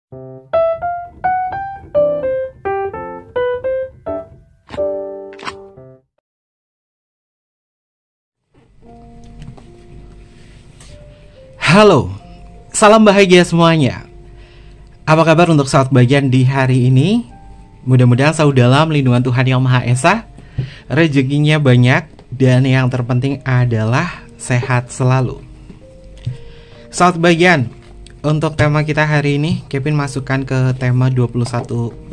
Halo, salam bahagia semuanya. Apa kabar untuk sahabat bagian di hari ini? Mudah-mudahan selalu dalam lindungan Tuhan Yang Maha Esa, rezekinya banyak, dan yang terpenting adalah sehat selalu. Sahabat bagian, untuk tema kita hari ini, Kevin masukkan ke tema 21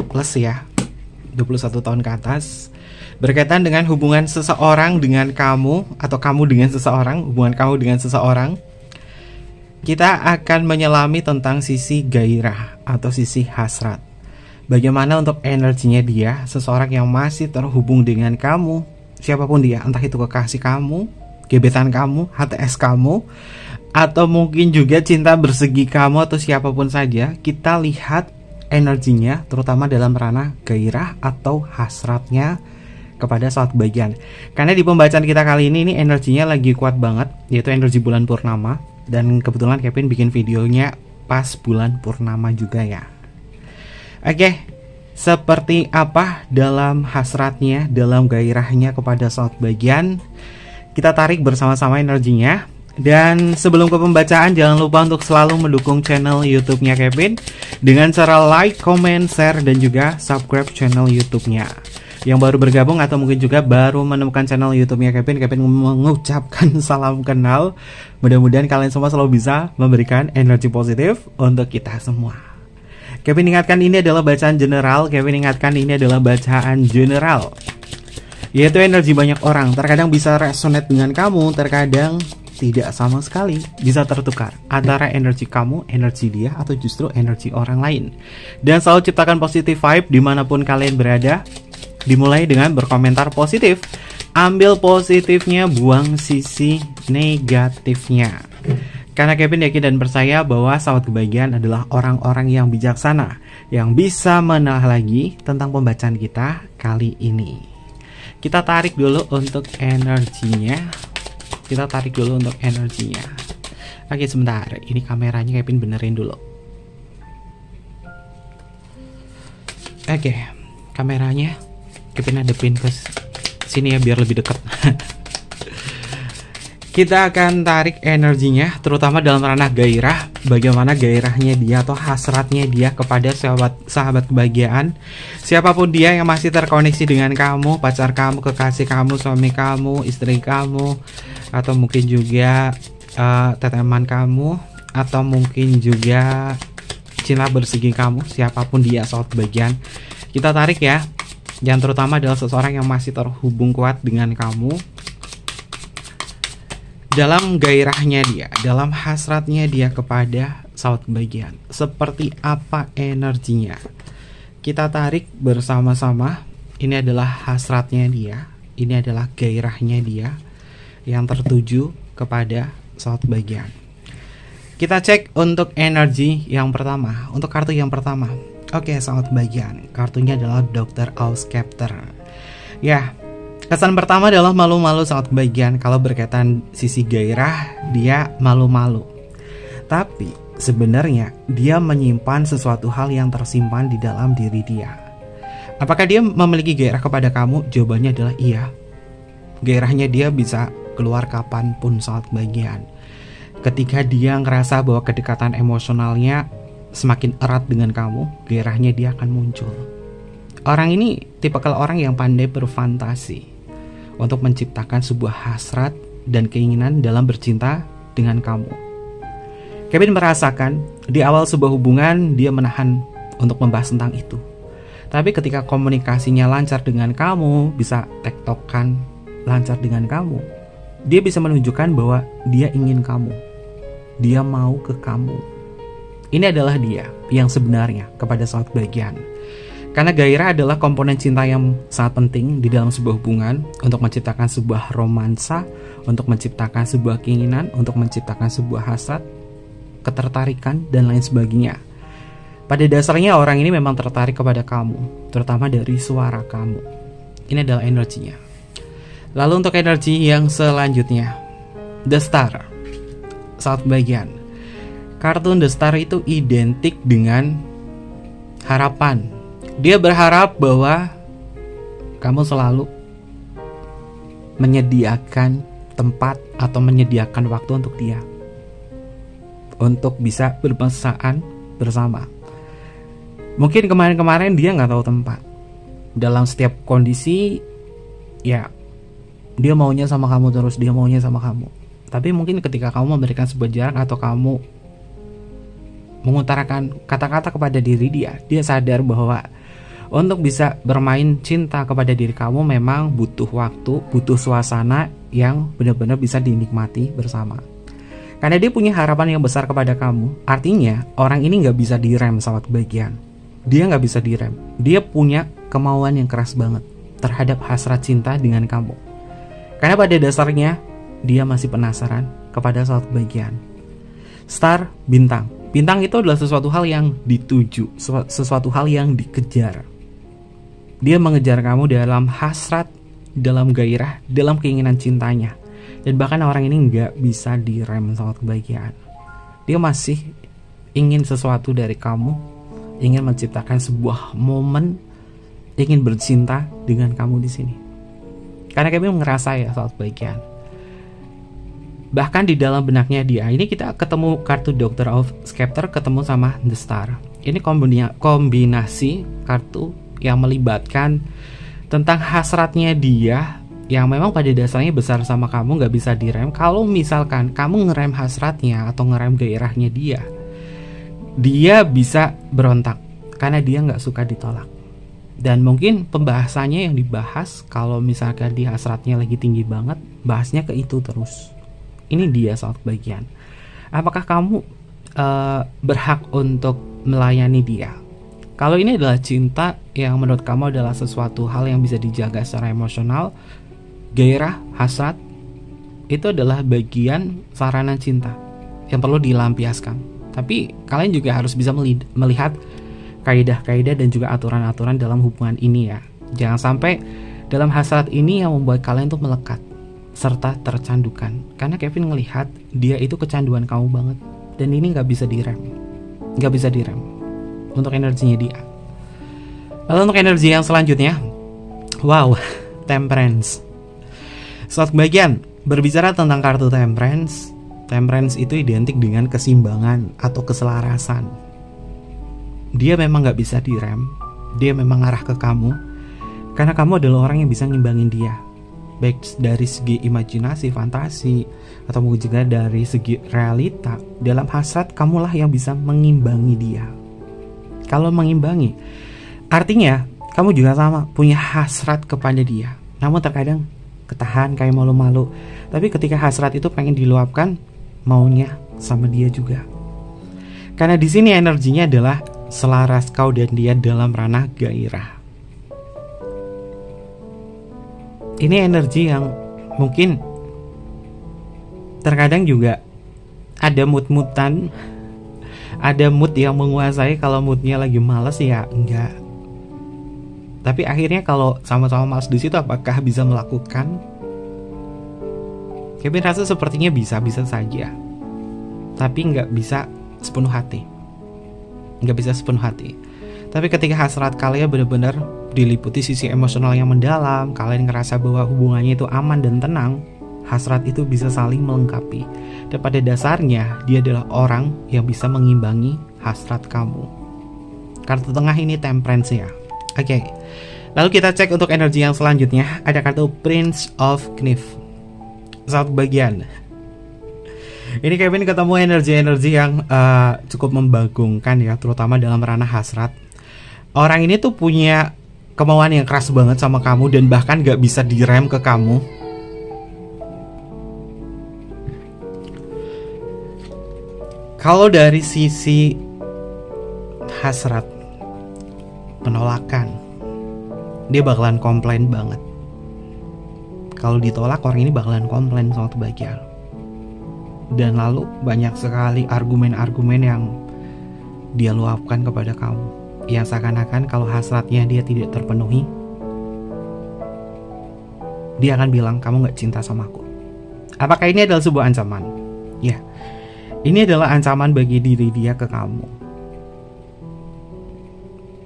plus ya, 21 tahun ke atas, berkaitan dengan hubungan seseorang dengan kamu, atau kamu dengan seseorang, hubungan kamu dengan seseorang. Kita akan menyelami tentang sisi gairah atau sisi hasrat. Bagaimana untuk energinya dia, seseorang yang masih terhubung dengan kamu, siapapun dia, entah itu kekasih kamu, gebetan kamu, HTS kamu, atau mungkin juga cinta bersegi kamu atau siapapun saja. Kita lihat energinya, terutama dalam ranah gairah atau hasratnya kepada saat bagian. Karena di pembacaan kita kali ini energinya lagi kuat banget, yaitu energi bulan purnama. Dan kebetulan Kevin bikin videonya pas bulan purnama juga ya. Oke, seperti apa dalam hasratnya, dalam gairahnya kepada saat bagian, kita tarik bersama-sama energinya. Dan sebelum ke pembacaan, jangan lupa untuk selalu mendukung channel YouTube-nya Kevin dengan cara like, comment, share, dan juga subscribe channel YouTube-nya. Yang baru bergabung atau mungkin juga baru menemukan channel YouTube-nya Kevin mengucapkan salam kenal. Mudah-mudahan kalian semua selalu bisa memberikan energi positif untuk kita semua. Kevin ingatkan ini adalah bacaan general. Kevin ingatkan ini adalah bacaan general, yaitu energi banyak orang. Terkadang bisa resonate dengan kamu, terkadang tidak sama sekali. Bisa tertukar antara energi kamu, energi dia, atau justru energi orang lain. Dan selalu ciptakan positive vibe dimanapun kalian berada. Dimulai dengan berkomentar positif. Ambil positifnya, buang sisi negatifnya. Karena Kevin yakin dan percaya bahwa sahabat kebahagiaan adalah orang-orang yang bijaksana, yang bisa menelaah lagi tentang pembacaan kita kali ini. Kita tarik dulu untuk energinya. Oke, sebentar. Ini kameranya Kevin benerin dulu. Oke, kameranya Kevin hadapin ke sini ya biar lebih dekat. Kita akan tarik energinya, terutama dalam ranah gairah. Bagaimana gairahnya dia atau hasratnya dia kepada sahabat kebahagiaan. Siapapun dia yang masih terkoneksi dengan kamu, pacar kamu, kekasih kamu, suami kamu, istri kamu, atau mungkin juga teman kamu, atau mungkin juga cinta bersegi kamu, siapapun dia sahabat kebahagiaan. Kita tarik ya. Yang terutama adalah seseorang yang masih terhubung kuat dengan kamu. Dalam gairahnya dia, dalam hasratnya dia kepada sahabat kebahagiaan, seperti apa energinya? Kita tarik bersama-sama. Ini adalah hasratnya dia, ini adalah gairahnya dia yang tertuju kepada sahabat kebahagiaan. Kita cek untuk energi yang pertama, untuk kartu yang pertama. Oke, sahabat kebahagiaan, kartunya adalah Dr. Ausceptor. Ya, kesan pertama adalah malu-malu sahabat kebahagiaan. Kalau berkaitan sisi gairah, dia malu-malu. Tapi sebenarnya dia menyimpan sesuatu hal yang tersimpan di dalam diri dia. Apakah dia memiliki gairah kepada kamu? Jawabannya adalah iya. Gairahnya dia bisa keluar kapanpun sahabat kebahagiaan. Ketika dia ngerasa bahwa kedekatan emosionalnya semakin erat dengan kamu, gairahnya dia akan muncul. Orang ini tipikal orang yang pandai berfantasi untuk menciptakan sebuah hasrat dan keinginan dalam bercinta dengan kamu. Kevin merasakan di awal sebuah hubungan dia menahan untuk membahas tentang itu. Tapi ketika komunikasinya lancar dengan kamu, bisa tektokan lancar dengan kamu, dia bisa menunjukkan bahwa dia ingin kamu, dia mau ke kamu. Ini adalah dia yang sebenarnya kepada sahabat kebahagiaan. Karena gairah adalah komponen cinta yang sangat penting di dalam sebuah hubungan, untuk menciptakan sebuah romansa, untuk menciptakan sebuah keinginan, untuk menciptakan sebuah hasrat, ketertarikan, dan lain sebagainya. Pada dasarnya orang ini memang tertarik kepada kamu, terutama dari suara kamu. Ini adalah energinya. Lalu untuk energi yang selanjutnya, The Star, sahabat kebahagiaan. Kartu The Star itu identik dengan harapan. Dia berharap bahwa kamu selalu menyediakan tempat atau menyediakan waktu untuk dia, untuk bisa bermesraan bersama. Mungkin kemarin-kemarin dia nggak tahu tempat. Dalam setiap kondisi, ya dia maunya sama kamu terus, dia maunya sama kamu. Tapi mungkin ketika kamu memberikan sebuah jarak atau kamu mengutarakan kata-kata kepada diri dia, dia sadar bahwa untuk bisa bermain cinta kepada diri kamu memang butuh waktu, butuh suasana yang benar-benar bisa dinikmati bersama. Karena dia punya harapan yang besar kepada kamu. Artinya orang ini gak bisa direm sama kebahagiaan. Dia gak bisa direm. Dia punya kemauan yang keras banget terhadap hasrat cinta dengan kamu. Karena pada dasarnya dia masih penasaran kepada suatu kebahagiaan. Star, bintang. Bintang itu adalah sesuatu hal yang dituju, sesuatu hal yang dikejar. Dia mengejar kamu dalam hasrat, dalam gairah, dalam keinginan cintanya. Dan bahkan orang ini gak bisa direm sama kebahagiaan. Dia masih ingin sesuatu dari kamu, ingin menciptakan sebuah momen, ingin bercinta dengan kamu di sini. Karena kami ngerasa ya soal kebahagiaan. Bahkan di dalam benaknya dia, ini kita ketemu kartu Doctor of Scepter ketemu sama The Star. Ini kombinasi kartu yang melibatkan tentang hasratnya dia yang memang pada dasarnya besar sama kamu, gak bisa direm. Kalau misalkan kamu ngerem hasratnya atau ngerem gairahnya dia bisa berontak karena dia gak suka ditolak. Dan mungkin pembahasannya yang dibahas kalau misalkan di hasratnya lagi tinggi banget, bahasnya ke itu terus. Ini dia soal kebahagiaan. Apakah kamu berhak untuk melayani dia? Kalau ini adalah cinta yang menurut kamu adalah sesuatu hal yang bisa dijaga secara emosional, gairah, hasrat, itu adalah bagian sarana cinta yang perlu dilampiaskan. Tapi kalian juga harus bisa melihat kaidah-kaidah dan juga aturan-aturan dalam hubungan ini ya. Jangan sampai dalam hasrat ini yang membuat kalian tuh melekat serta tercandukan. Karena Kevin ngelihat dia itu kecanduan kamu banget, dan ini gak bisa direm. Gak bisa direm untuk energinya dia. Lalu untuk energi yang selanjutnya, wow, Temperance. Suatu kebahagiaan. Berbicara tentang kartu Temperance, Temperance itu identik dengan keseimbangan atau keselarasan. Dia memang gak bisa direm. Dia memang arah ke kamu, karena kamu adalah orang yang bisa ngimbangin dia, baik dari segi imajinasi, fantasi, atau mungkin juga dari segi realita. Dalam hasrat, kamulah yang bisa mengimbangi dia. Kalau mengimbangi, artinya kamu juga sama, punya hasrat kepada dia. Namun terkadang ketahan kayak malu-malu. Tapi ketika hasrat itu pengen diluapkan, maunya sama dia juga. Karena di sini energinya adalah selaras kau dan dia dalam ranah gairah. Ini energi yang mungkin terkadang juga ada mood-moodan, ada mood yang menguasai. Kalau moodnya lagi malas ya enggak. Tapi akhirnya kalau sama-sama malas di situ, apakah bisa melakukan? Kevin rasa sepertinya bisa saja, tapi nggak bisa sepenuh hati. Nggak bisa sepenuh hati. Tapi ketika hasrat kalian benar-benar diliputi sisi emosional yang mendalam, kalian ngerasa bahwa hubungannya itu aman dan tenang, hasrat itu bisa saling melengkapi. Dan pada dasarnya dia adalah orang yang bisa mengimbangi hasrat kamu. Kartu tengah ini Temperance ya. Oke. Lalu kita cek untuk energi yang selanjutnya. Ada kartu Prince of Knives. Satu bagian. Ini Kevin ketemu energi-energi yang cukup membagongkan ya, terutama dalam ranah hasrat. Orang ini tuh punya kemauan yang keras banget sama kamu dan bahkan gak bisa direm ke kamu. Kalau dari sisi hasrat, penolakan, dia bakalan komplain banget. Kalau ditolak, orang ini bakalan komplain soal kebahagiaan. Dan lalu banyak sekali argumen-argumen yang dia luapkan kepada kamu, yang seakan-akan kalau hasratnya dia tidak terpenuhi, dia akan bilang kamu gak cinta sama aku. Apakah ini adalah sebuah ancaman? Ya, ini adalah ancaman bagi diri dia ke kamu.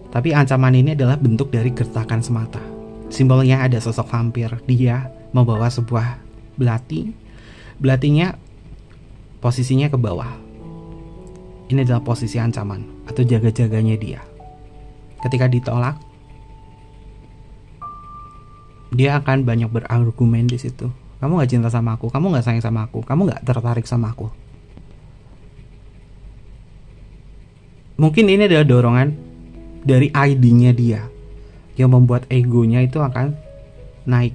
Tapi ancaman ini adalah bentuk dari gertakan semata. Simbolnya ada sosok vampir. Dia membawa sebuah belati. Belatinya posisinya ke bawah. Ini adalah posisi ancaman atau jaga-jaganya dia. Ketika ditolak, dia akan banyak berargumen di situ. Kamu gak cinta sama aku, kamu gak sayang sama aku, kamu gak tertarik sama aku. Mungkin ini adalah dorongan dari ID-nya dia yang membuat egonya itu akan naik.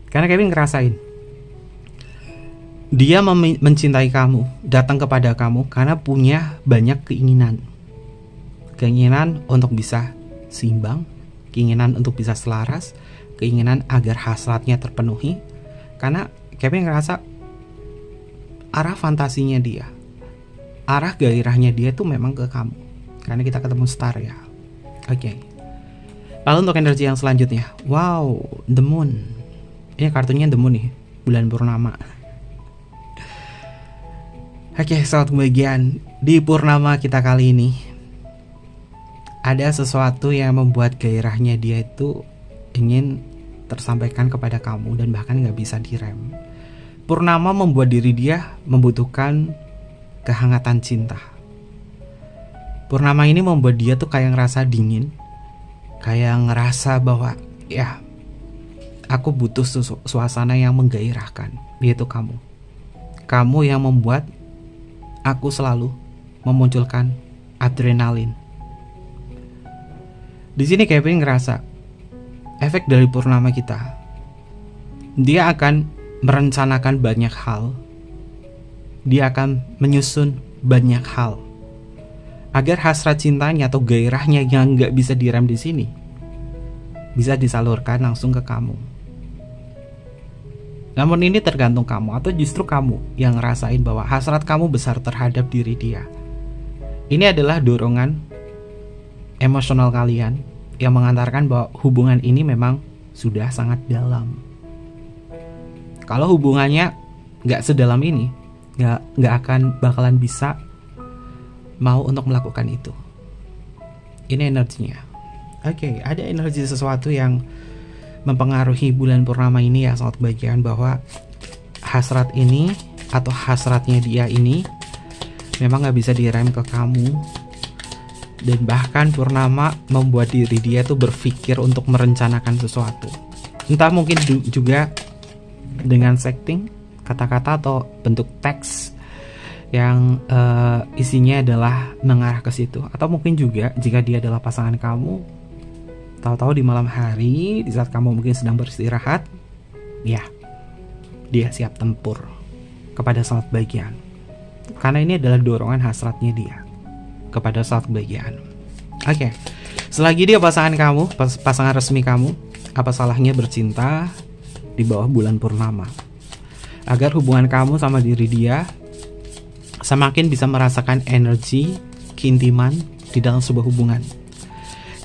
Karena Kevin ngerasain dia mencintai kamu, datang kepada kamu karena punya banyak keinginan. Keinginan untuk bisa seimbang, keinginan untuk bisa selaras, keinginan agar hasratnya terpenuhi. Karena Kevin ngerasa arah fantasinya dia, arah gairahnya dia itu memang ke kamu. Karena kita ketemu star ya. Oke. Lalu untuk energi yang selanjutnya, wow, the moon. Ini kartunya the moon nih, bulan purnama. Oke, sahabat kebahagiaan, di purnama kita kali ini ada sesuatu yang membuat gairahnya dia itu ingin tersampaikan kepada kamu dan bahkan gak bisa direm. Purnama membuat diri dia membutuhkan kehangatan cinta. Purnama ini membuat dia tuh kayak ngerasa dingin, kayak ngerasa bahwa ya aku butuh suasana yang menggairahkan, yaitu kamu. Kamu yang membuat aku selalu memunculkan adrenalin. Di sini Kevin ngerasa efek dari purnama kita. Dia akan merencanakan banyak hal. Dia akan menyusun banyak hal agar hasrat cintanya atau gairahnya yang nggak bisa direm di sini bisa disalurkan langsung ke kamu. Namun ini tergantung kamu, atau justru kamu yang ngerasain bahwa hasrat kamu besar terhadap diri dia. Ini adalah dorongan emosional kalian yang mengantarkan bahwa hubungan ini memang sudah sangat dalam. Kalau hubungannya nggak sedalam ini, nggak akan bakalan bisa mau untuk melakukan itu. Ini energinya. Oke, ada energi sesuatu yang mempengaruhi bulan purnama ini ya, sangat bagian bahwa hasrat ini atau hasratnya dia ini memang nggak bisa direm ke kamu. Dan bahkan purnama membuat diri dia tuh berpikir untuk merencanakan sesuatu. Entah mungkin juga dengan setting kata-kata atau bentuk teks yang isinya adalah mengarah ke situ. Atau mungkin juga jika dia adalah pasangan kamu, tahu-tahu di malam hari di saat kamu mungkin sedang beristirahat, ya dia siap tempur kepada saat bagian. Karena ini adalah dorongan hasratnya dia kepada saat kebahagiaan. Oke, selagi dia pasangan kamu, pasangan resmi kamu, apa salahnya bercinta di bawah bulan purnama? Agar hubungan kamu sama diri dia semakin bisa merasakan energi keintiman di dalam sebuah hubungan.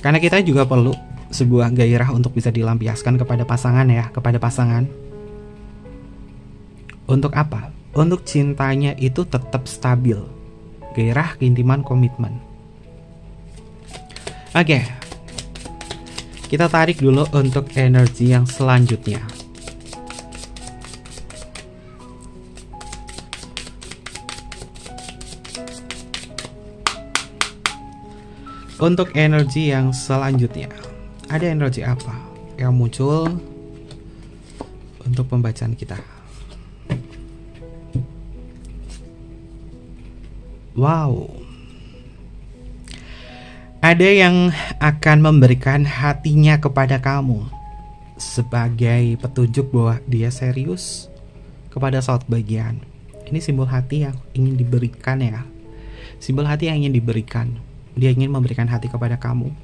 Karena kita juga perlu sebuah gairah untuk bisa dilampiaskan kepada pasangan ya, kepada pasangan. Untuk apa? Untuk cintanya itu tetap stabil. Gairah, keintiman, komitmen. Oke. Kita tarik dulu untuk energi yang selanjutnya. Untuk energi yang selanjutnya, ada energi apa yang muncul untuk pembacaan kita? Wow, ada yang akan memberikan hatinya kepada kamu sebagai petunjuk bahwa dia serius kepada saat bagian. Ini simbol hati yang ingin diberikan ya. Simbol hati yang ingin diberikan. Dia ingin memberikan hati kepada kamu.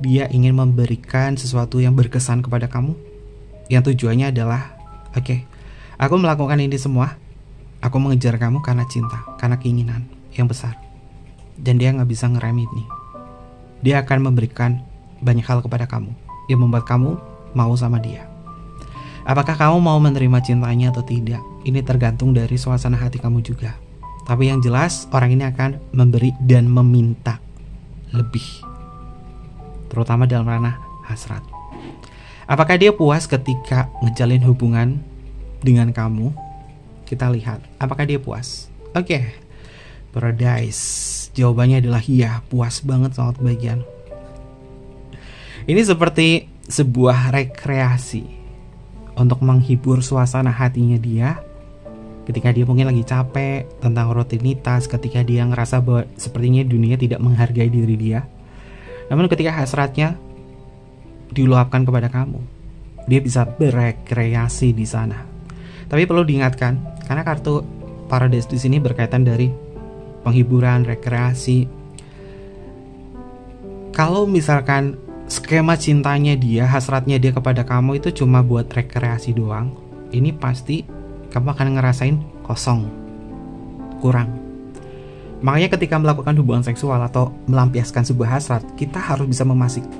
Dia ingin memberikan sesuatu yang berkesan kepada kamu. Yang tujuannya adalah, oke, aku melakukan ini semua. Aku mengejar kamu karena cinta, karena keinginan yang besar. Dan dia gak bisa ngerem ini. Dia akan memberikan banyak hal kepada kamu yang membuat kamu mau sama dia. Apakah kamu mau menerima cintanya atau tidak? Ini tergantung dari suasana hati kamu juga. Tapi yang jelas orang ini akan memberi dan meminta lebih, terutama dalam ranah hasrat. Apakah dia puas ketika ngejalin hubungan dengan kamu? Kita lihat, apakah dia puas? Oke, Paradise, jawabannya adalah iya, puas banget sama kebahagiaan. Ini seperti sebuah rekreasi untuk menghibur suasana hatinya dia ketika dia mungkin lagi capek tentang rutinitas, ketika dia ngerasa bahwa sepertinya dunia tidak menghargai diri dia. Namun ketika hasratnya diluapkan kepada kamu, dia bisa berekreasi di sana. Tapi perlu diingatkan, karena kartu Paradise di sini berkaitan dari penghiburan, rekreasi. Kalau misalkan skema cintanya dia, hasratnya dia kepada kamu itu cuma buat rekreasi doang, ini pasti kamu akan ngerasain kosong, kurang. Makanya ketika melakukan hubungan seksual atau melampiaskan sebuah hasrat, kita harus bisa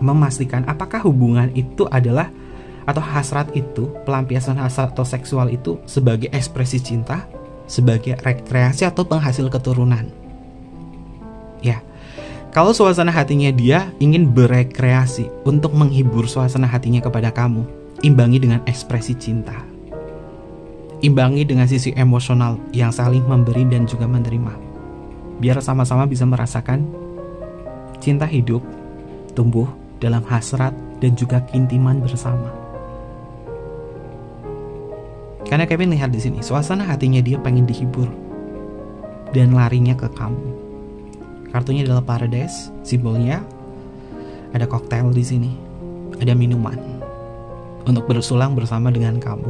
memastikan apakah hubungan itu adalah, atau hasrat itu, pelampiasan hasrat atau seksual itu sebagai ekspresi cinta, sebagai rekreasi atau penghasil keturunan. Ya, kalau suasana hatinya dia ingin berekreasi untuk menghibur suasana hatinya kepada kamu, imbangi dengan ekspresi cinta. Imbangi dengan sisi emosional yang saling memberi dan juga menerima. Biar sama-sama bisa merasakan cinta hidup tumbuh dalam hasrat dan juga keintiman bersama. Karena Kevin lihat di sini, suasana hatinya dia pengen dihibur dan larinya ke kamu. Kartunya adalah Paradise, simbolnya ada koktail di sini, ada minuman untuk bersulang bersama dengan kamu.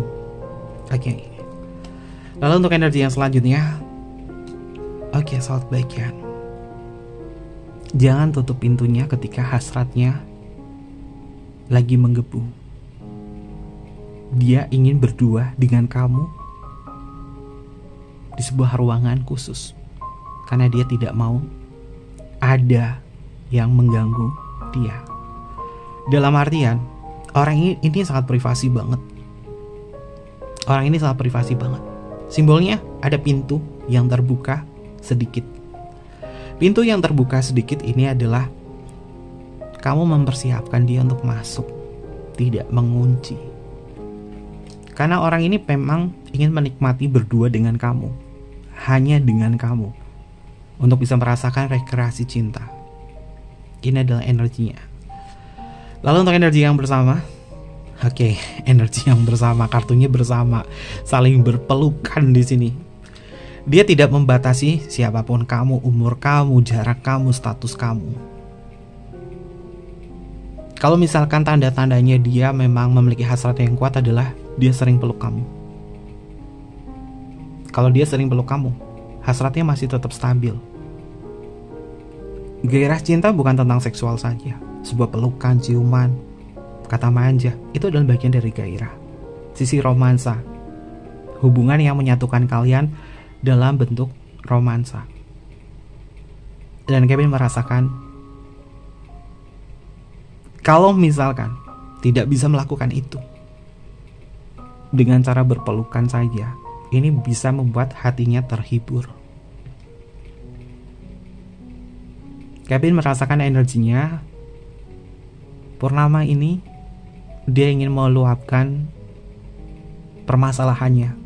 Oke. Lalu untuk energi yang selanjutnya, oke, sahabat bagian, jangan tutup pintunya ketika hasratnya lagi menggebu. Dia ingin berdua dengan kamu di sebuah ruangan khusus, karena dia tidak mau ada yang mengganggu dia. Dalam artian, orang ini sangat privasi banget. Orang ini sangat privasi banget. Simbolnya ada pintu yang terbuka sedikit. Pintu yang terbuka sedikit ini adalah kamu mempersiapkan dia untuk masuk, tidak mengunci. Karena orang ini memang ingin menikmati berdua dengan kamu, hanya dengan kamu, untuk bisa merasakan rekreasi cinta. Ini adalah energinya. Lalu untuk energi yang bersama, oke, energi yang bersama, kartunya bersama, saling berpelukan di sini. Dia tidak membatasi siapapun kamu, umur kamu, jarak kamu, status kamu. Kalau misalkan tanda-tandanya dia memang memiliki hasrat yang kuat adalah dia sering peluk kamu. Kalau dia sering peluk kamu, hasratnya masih tetap stabil. Gairah cinta bukan tentang seksual saja. Sebuah pelukan, ciuman, kata manja, itu adalah bagian dari gairah. Sisi romansa, hubungan yang menyatukan kalian dalam bentuk romansa. Dan Kevin merasakan, kalau misalkan tidak bisa melakukan itu dengan cara berpelukan saja, ini bisa membuat hatinya terhibur. Kevin merasakan energinya. Purnama ini dia ingin meluapkan permasalahannya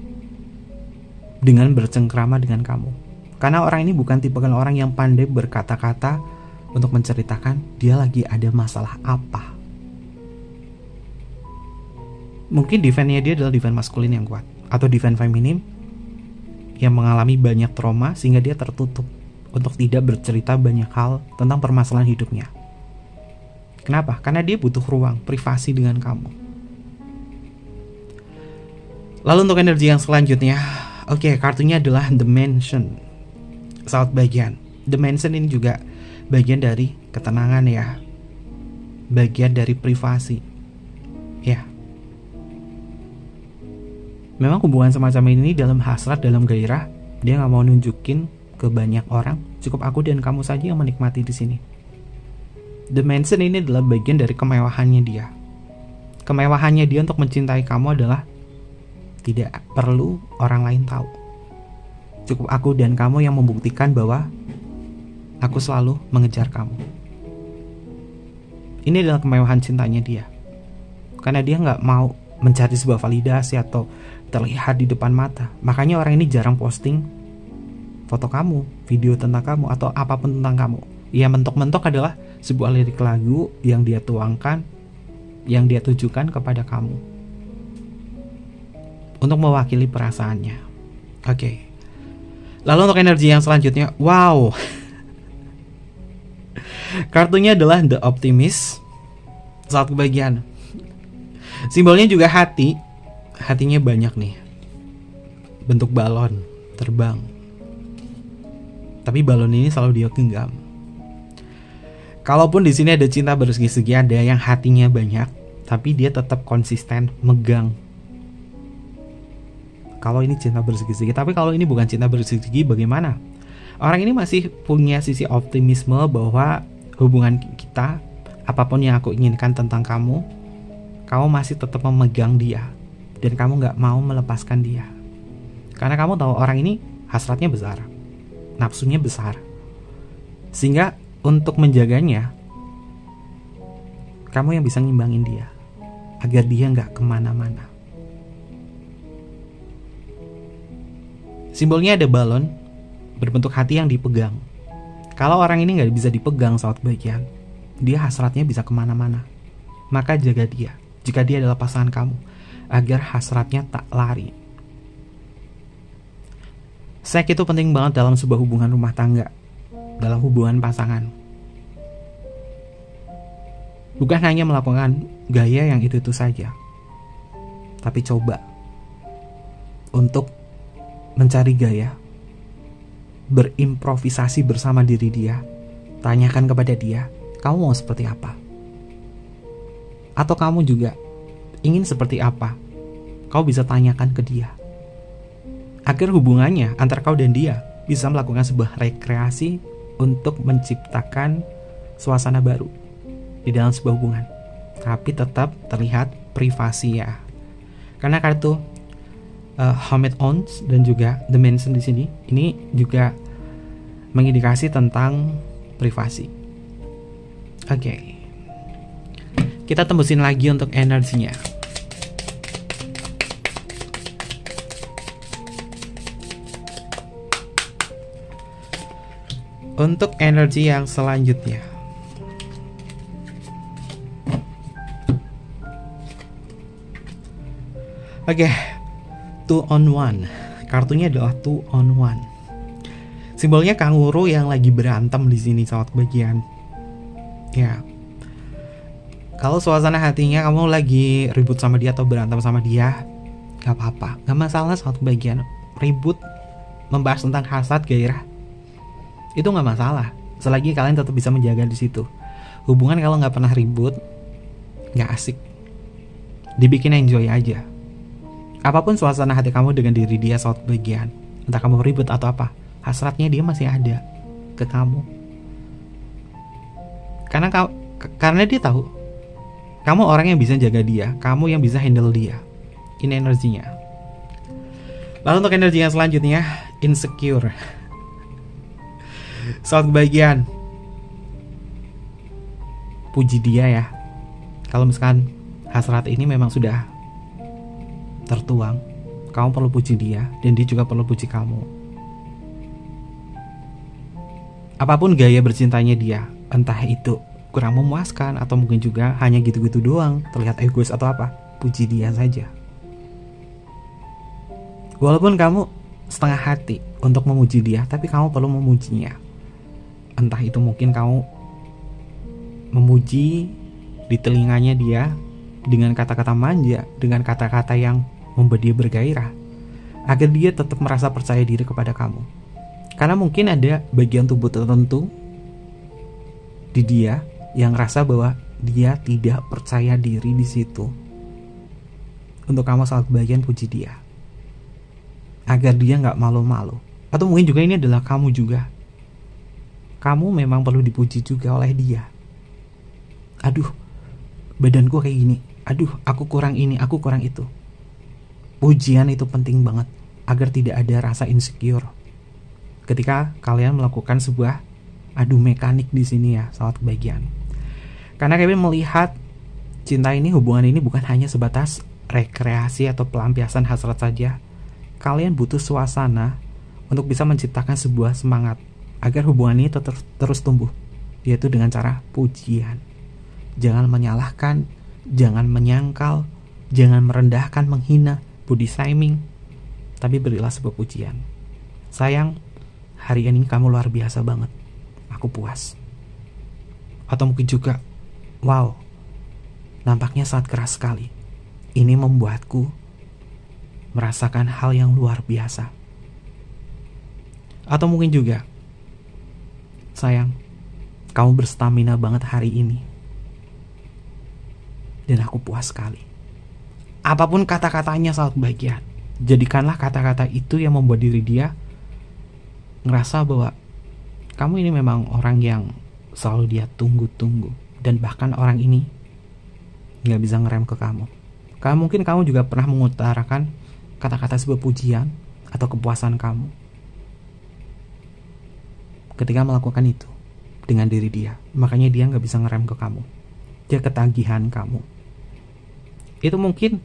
dengan bercengkrama dengan kamu. Karena orang ini bukan tipe orang yang pandai berkata-kata untuk menceritakan dia lagi ada masalah apa. Mungkin defense-nya dia adalah defense maskulin yang kuat, atau defense feminim yang mengalami banyak trauma sehingga dia tertutup untuk tidak bercerita banyak hal tentang permasalahan hidupnya. Kenapa? Karena dia butuh ruang privasi dengan kamu. Lalu untuk energi yang selanjutnya, oke, kartunya adalah The Mansion. Saat bagian The Mansion ini juga bagian dari ketenangan ya, bagian dari privasi ya. Memang hubungan semacam ini dalam hasrat, dalam gairah, dia gak mau nunjukin ke banyak orang. Cukup aku dan kamu saja yang menikmati di sini. The Mansion ini adalah bagian dari kemewahannya dia. Kemewahannya dia untuk mencintai kamu adalah tidak perlu orang lain tahu. Cukup aku dan kamu yang membuktikan bahwa aku selalu mengejar kamu. Ini adalah kemewahan cintanya dia. Karena dia gak mau mencari sebuah validasi atau terlihat di depan mata. Makanya orang ini jarang posting foto kamu, video tentang kamu, atau apapun tentang kamu. Yang mentok-mentok adalah sebuah lirik lagu yang dia tuangkan, yang dia tujukan kepada kamu untuk mewakili perasaannya. Oke. Lalu untuk energi yang selanjutnya, wow. Kartunya adalah The Optimist. Saat kebagian. Simbolnya juga hati. Hatinya banyak nih. Bentuk balon terbang. Tapi balon ini selalu dia genggam. Kalaupun di sini ada cinta bersegi-segi, ada yang hatinya banyak, tapi dia tetap konsisten megang. Kalau ini cinta bersegi-segi, tapi kalau ini bukan cinta bersegi-segi, bagaimana? Orang ini masih punya sisi optimisme bahwa hubungan kita, apapun yang aku inginkan tentang kamu, kamu masih tetap memegang dia, dan kamu gak mau melepaskan dia. Karena kamu tahu orang ini hasratnya besar, nafsunya besar, sehingga untuk menjaganya, kamu yang bisa ngimbangin dia agar dia gak kemana-mana. Simbolnya ada balon berbentuk hati yang dipegang. Kalau orang ini gak bisa dipegang saat bagian, dia hasratnya bisa kemana-mana. Maka jaga dia jika dia adalah pasangan kamu, agar hasratnya tak lari. Seks itu penting banget dalam sebuah hubungan rumah tangga, dalam hubungan pasangan. Bukan hanya melakukan gaya yang itu saja, tapi coba untuk mencari gaya, berimprovisasi bersama diri dia. Tanyakan kepada dia, kamu mau seperti apa? Atau kamu juga ingin seperti apa? Kau bisa tanyakan ke dia, agar hubungannya antara kau dan dia bisa melakukan sebuah rekreasi untuk menciptakan suasana baru di dalam sebuah hubungan, tapi tetap terlihat privasi ya. Karena kartu Hermit Ons dan juga The Mansion di sini ini juga mengindikasi tentang privasi. Oke. Kita tembusin lagi untuk energinya. Untuk energi yang selanjutnya, oke, 2-on-1. Kartunya adalah 2-on-1. Simbolnya kanguru yang lagi berantem di sini saat bagian. Ya. Kalau suasana hatinya kamu lagi ribut sama dia atau berantem sama dia, gak apa-apa, gak masalah saat bagian. Ribut, membahas tentang hasad, gairah, itu gak masalah, selagi kalian tetap bisa menjaga di situ. Hubungan kalau gak pernah ribut, gak asik. Dibikin enjoy aja. Apapun suasana hati kamu dengan diri dia saat bagian, entah kamu ribut atau apa, hasratnya dia masih ada ke kamu. Karena dia tahu kamu orang yang bisa jaga dia, kamu yang bisa handle dia. Ini energinya. Lalu untuk energi yang selanjutnya, insecure. Saat kebahagiaan, puji dia ya. Kalau misalkan hasrat ini memang sudah tertuang, kamu perlu puji dia, dan dia juga perlu puji kamu. Apapun gaya bercintanya dia, entah itu kurang memuaskan atau mungkin juga hanya gitu-gitu doang, terlihat egois atau apa, puji dia saja. Walaupun kamu setengah hati untuk memuji dia, tapi kamu perlu memujinya. Entah itu mungkin kamu memuji di telinganya dia dengan kata-kata manja, dengan kata-kata yang membuat dia bergairah, agar dia tetap merasa percaya diri kepada kamu. Karena mungkin ada bagian tubuh tertentu di dia yang rasa bahwa dia tidak percaya diri di situ. Untuk kamu saat bagian puji dia, agar dia gak malu-malu. Atau mungkin juga ini adalah kamu juga. Kamu memang perlu dipuji juga oleh dia. Aduh, badanku kayak gini. Aduh, aku kurang ini, aku kurang itu. Pujian itu penting banget, agar tidak ada rasa insecure. ketika kalian melakukan sebuah adu mekanik di sini ya, sahabat kebahagiaan. Karena Kevin melihat cinta ini, hubungan ini bukan hanya sebatas rekreasi atau pelampiasan hasrat saja. Kalian butuh suasana untuk bisa menciptakan sebuah semangat agar hubungan ini terus tumbuh, yaitu dengan cara pujian. Jangan menyalahkan, jangan menyangkal, jangan merendahkan, menghina, body shaming, tapi berilah sebuah pujian. Sayang, hari ini kamu luar biasa banget, aku puas. Atau mungkin juga, wow, nampaknya sangat keras sekali, ini membuatku merasakan hal yang luar biasa. Atau mungkin juga, sayang, kamu berstamina banget hari ini, dan aku puas sekali. Apapun kata-katanya sahabat bahagia, jadikanlah kata-kata itu yang membuat diri dia ngerasa bahwa kamu ini memang orang yang selalu dia tunggu-tunggu. Dan bahkan orang ini gak bisa ngerem ke kamu. Karena mungkin kamu juga pernah mengutarakan kata-kata sebuah pujian atau kepuasan kamu ketika melakukan itu dengan diri dia. Makanya dia gak bisa ngerem ke kamu, dia ketagihan kamu. Itu mungkin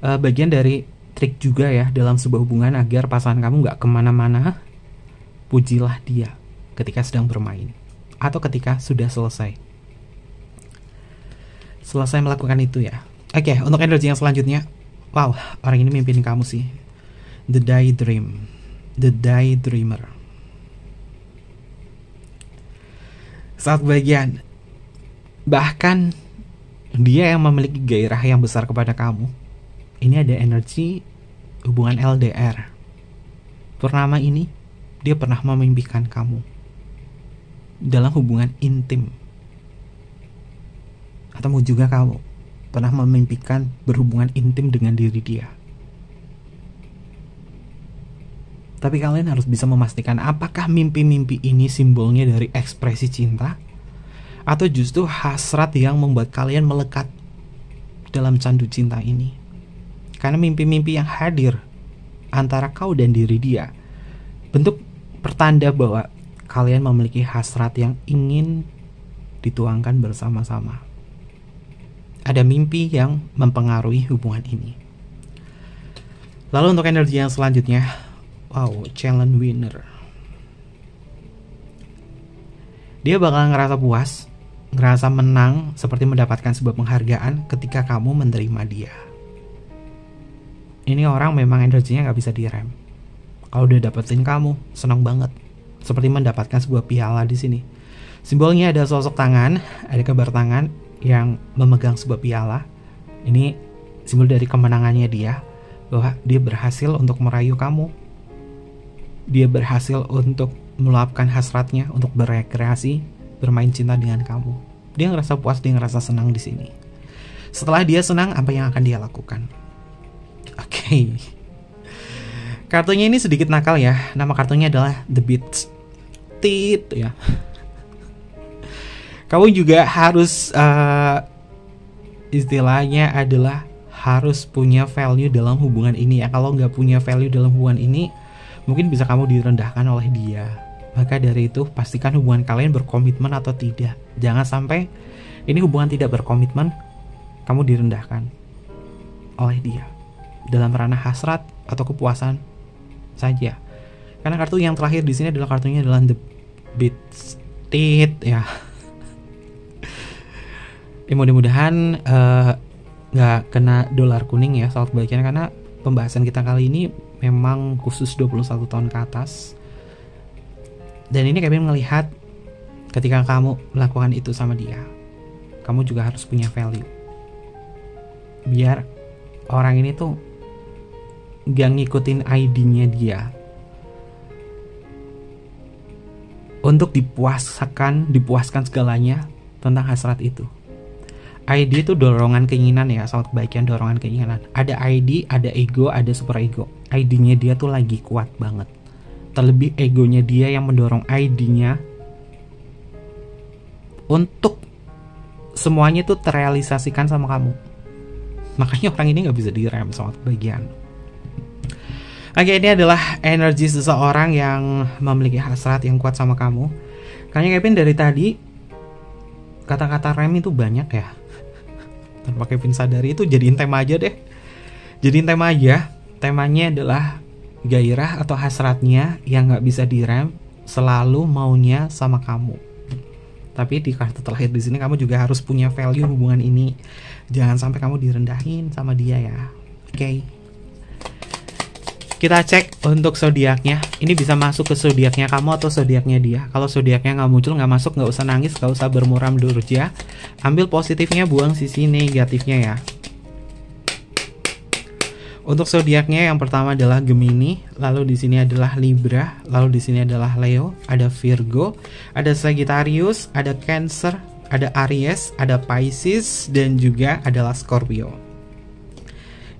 bagian dari trik juga ya dalam sebuah hubungan agar pasangan kamu gak kemana-mana. Pujilah dia ketika sedang bermain atau ketika sudah selesai melakukan itu ya. Oke, untuk energi yang selanjutnya, wow, orang ini mimpin kamu sih. The Daydreamer. Saat bagian, bahkan dia yang memiliki gairah yang besar kepada kamu. Ini ada energi hubungan LDR. Purnama ini dia pernah memimpikan kamu dalam hubungan intim. Atau juga kamu pernah memimpikan berhubungan intim dengan diri dia. Tapi kalian harus bisa memastikan apakah mimpi-mimpi ini simbolnya dari ekspresi cinta, atau justru hasrat yang membuat kalian melekat dalam candu cinta ini. Karena mimpi-mimpi yang hadir antara kau dan diri dia bentuk pertanda bahwa kalian memiliki hasrat yang ingin dituangkan bersama-sama. Ada mimpi yang mempengaruhi hubungan ini. Lalu untuk energi yang selanjutnya, wow, challenge winner. Dia bakal ngerasa puas, ngerasa menang, seperti mendapatkan sebuah penghargaan ketika kamu menerima dia. Ini orang memang energinya gak bisa direm. Kalau udah dapetin kamu, senang banget, seperti mendapatkan sebuah piala di sini. Simbolnya ada sosok tangan, ada gambar tangan yang memegang sebuah piala. Ini simbol dari kemenangannya dia, bahwa dia berhasil untuk merayu kamu. Dia berhasil untuk meluapkan hasratnya untuk berekreasi, bermain cinta dengan kamu. Dia ngerasa puas, dia ngerasa senang di sini. Setelah dia senang, apa yang akan dia lakukan? Oke. Kartunya ini sedikit nakal ya. Nama kartunya adalah The Beat. Tit ya. Kamu juga harus istilahnya adalah harus punya value dalam hubungan ini ya. Kalau nggak punya value dalam hubungan ini, mungkin bisa kamu direndahkan oleh dia. Maka dari itu pastikan hubungan kalian berkomitmen atau tidak. Jangan sampai ini hubungan tidak berkomitmen, kamu direndahkan oleh dia dalam ranah hasrat atau kepuasan saja. Karena kartu yang terakhir di sini adalah kartunya adalah The Beat ya. Mudah-mudahan gak kena dolar kuning ya sahabat bahagia, karena pembahasan kita kali ini memang khusus 21 tahun ke atas. Dan ini kami melihat ketika kamu melakukan itu sama dia, kamu juga harus punya value. Biar orang ini tuh gak ngikutin ID-nya dia untuk dipuaskan segalanya tentang hasrat itu. ID itu dorongan keinginan ya, sahabat kebahagiaan, dorongan keinginan. Ada ID, ada ego, ada super ego. ID-nya dia tuh lagi kuat banget. Terlebih egonya dia yang mendorong ID-nya untuk semuanya tuh terrealisasikan sama kamu. Makanya orang ini gak bisa direm, sahabat kebahagiaan. Oke, ini adalah energi seseorang yang memiliki hasrat yang kuat sama kamu. Kayaknya Kevin dari tadi kata-kata rem itu banyak ya. Tanpa Kevin sadari itu jadiin tema aja deh. Jadiin tema aja. Temanya adalah gairah atau hasratnya yang gak bisa direm, selalu maunya sama kamu. Tapi di kartu terakhir di sini kamu juga harus punya value hubungan ini. Jangan sampai kamu direndahin sama dia ya. Oke. Kita cek untuk zodiaknya. Ini bisa masuk ke zodiaknya kamu atau zodiaknya dia. Kalau zodiaknya nggak muncul, nggak masuk, nggak usah nangis, nggak usah bermuram durja. Ambil positifnya, buang sisi negatifnya ya. Untuk zodiaknya yang pertama adalah Gemini, lalu di sini adalah Libra, lalu di sini adalah Leo, ada Virgo, ada Sagittarius, ada Cancer, ada Aries, ada Pisces, dan juga adalah Scorpio.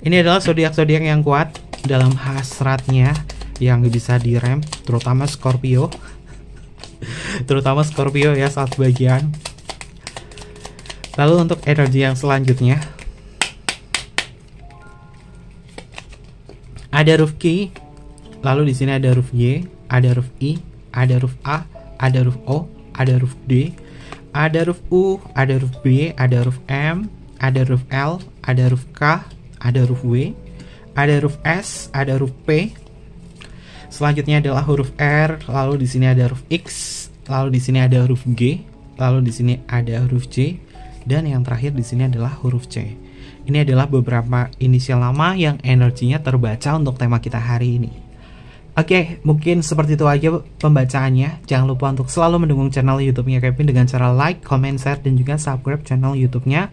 Ini adalah zodiak-zodiak yang kuat dalam hasratnya yang bisa direm, terutama Scorpio. Terutama Scorpio ya saat bagian. Lalu untuk energi yang selanjutnya ada huruf K, lalu di sini ada huruf Y, ada huruf I, ada huruf A, ada huruf O, ada huruf D, ada huruf U, ada huruf B, ada huruf M, ada huruf L, ada huruf K, ada huruf W, ada huruf S, ada huruf P. Selanjutnya adalah huruf R, lalu di sini ada huruf X, lalu di sini ada huruf G, lalu di sini ada huruf C, dan yang terakhir di sini adalah huruf C. Ini adalah beberapa inisial nama yang energinya terbaca untuk tema kita hari ini. Oke, mungkin seperti itu aja pembacaannya. Jangan lupa untuk selalu mendukung channel YouTube-nya Kevin dengan cara like, comment, share, dan juga subscribe channel YouTube-nya.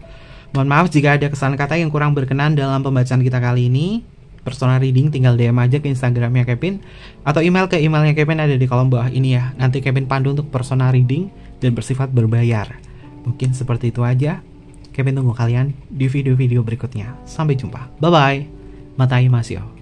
Mohon maaf jika ada kesalahan kata yang kurang berkenan dalam pembacaan kita kali ini. Personal reading tinggal DM aja ke Instagramnya Kevin, atau email ke emailnya Kevin ada di kolom bawah ini ya. Nanti Kevin pandu untuk personal reading dan bersifat berbayar. Mungkin seperti itu aja. Kevin tunggu kalian di video-video berikutnya. Sampai jumpa. Bye-bye. Matai Masio.